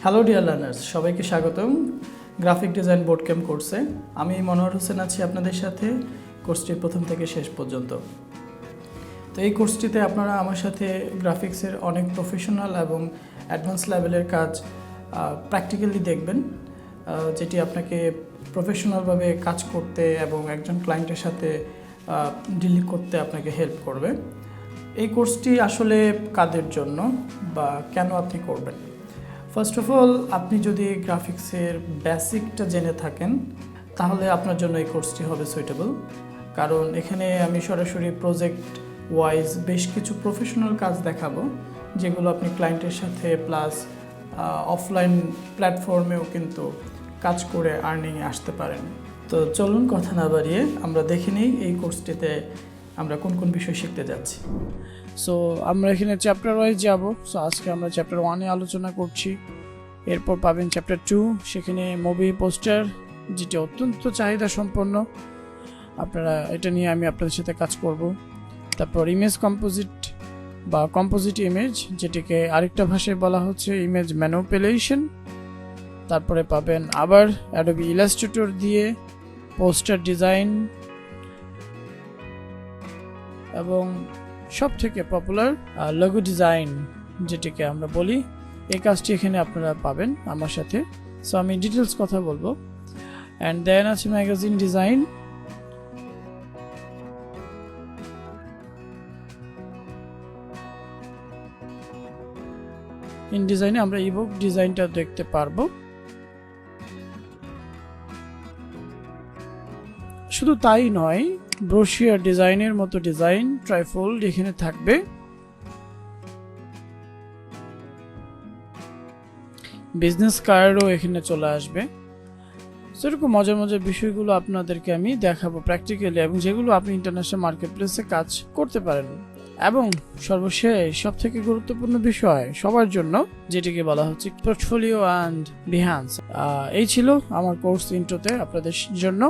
Hello dear learners, সবাইকে স্বাগতম graphic design board camp কোর্সে। আমি মনোহর হোসেন আছি আপনাদের সাথে কোর্সটির প্রথম থেকে শেষ পর্যন্ত। তো এই কোর্সটিতে আপনারা আমার সাথে গ্রাফিক্সের অনেক প্রফেশনাল এবং অ্যাডভান্স লেভেলের কাজ প্র্যাকটিক্যালি দেখবেন, যেটি আপনাকে প্রফেশনালভাবে কাজ করতে এবং একজন ক্লায়েন্টের সাথে ডিল করতে আপনাকে হেল্প করবে। এই কোর্সটি আসলে কাদের জন্য বা কেন আপনি করবেন? ফার্স্ট অফ অল, আপনি যদি গ্রাফিক্সের বেসিকটা জেনে থাকেন তাহলে আপনার জন্য এই কোর্সটি হবে সুইটেবল, কারণ এখানে আমি সরাসরি প্রজেক্ট ওয়াইজ বেশ কিছু প্রফেশনাল কাজ দেখাবো, যেগুলো আপনি ক্লায়েন্টের সাথে প্লাস অফলাইন প্ল্যাটফর্মেও কিন্তু কাজ করে আর্নিংয়ে আসতে পারেন। তো চলুন কথা না বাড়িয়ে আমরা দেখে নিই এই কোর্সটিতে আমরা কোন কোন বিষয় শিখতে যাচ্ছি। সো আমরা এখানে চ্যাপ্টার ওয়াইজ যাব। সো আজকে আমরা চ্যাপ্টার 1-এ আলোচনা করছি, এরপর পাবেন চ্যাপ্টার 2, সেখানে মুভি পোস্টার, যেটি অত্যন্ত চাহিদা সম্পন্ন। আপনারা এটা নিয়ে আমি আপনাদের সাথে কাজ করব। তারপর ইমেজ কম্পোজিট বা কম্পোজিট ইমেজ, যেটিকে আরেকটা ভাষায় বলা হচ্ছে ইমেজ ম্যানিপুলেশন। তারপরে পাবেন আবার অ্যাডোবি ইলাস্ট্রেটর দিয়ে পোস্টার ডিজাইন, এবং সব থেকে পপুলার লোগো ডিজাইন, যেটিকে আমরা বলি। এই কাজটি এখানে আপনারা পাবেন আমার সাথে। সো আমি ডিটেলস কথা বলবো। অ্যান্ড দেন আছে ম্যাগাজিন ডিজাইন, ইন ডিজাইনে আমরা ইবুক ডিজাইনটা দেখতে পারবো। শুধু তাই নয়, ব্রোশিয়ার ডিজাইনের মতো ডিজাইন ট্রাইফোল্ড এখানে থাকবে। বিজনেস কার্ডও এখানে চলে আসবে। সেরকম মজার মজার বিষয়গুলো আপনাদেরকে আমি দেখাবো প্র্যাকটিক্যালি, এবং যেগুলো আপনি ইন্টারন্যাশনাল মার্কেট প্লেসে কাজ করতে পারেন। এবং সর্বশেষ সব থেকে গুরুত্বপূর্ণ বিষয় সবার জন্য, যেটিকে বলা হচ্ছে পোর্টফোলিও অ্যান্ড বিহান্স। এই ছিল আমার কোর্স ইন্ট্রোতে আপনাদের জন্য।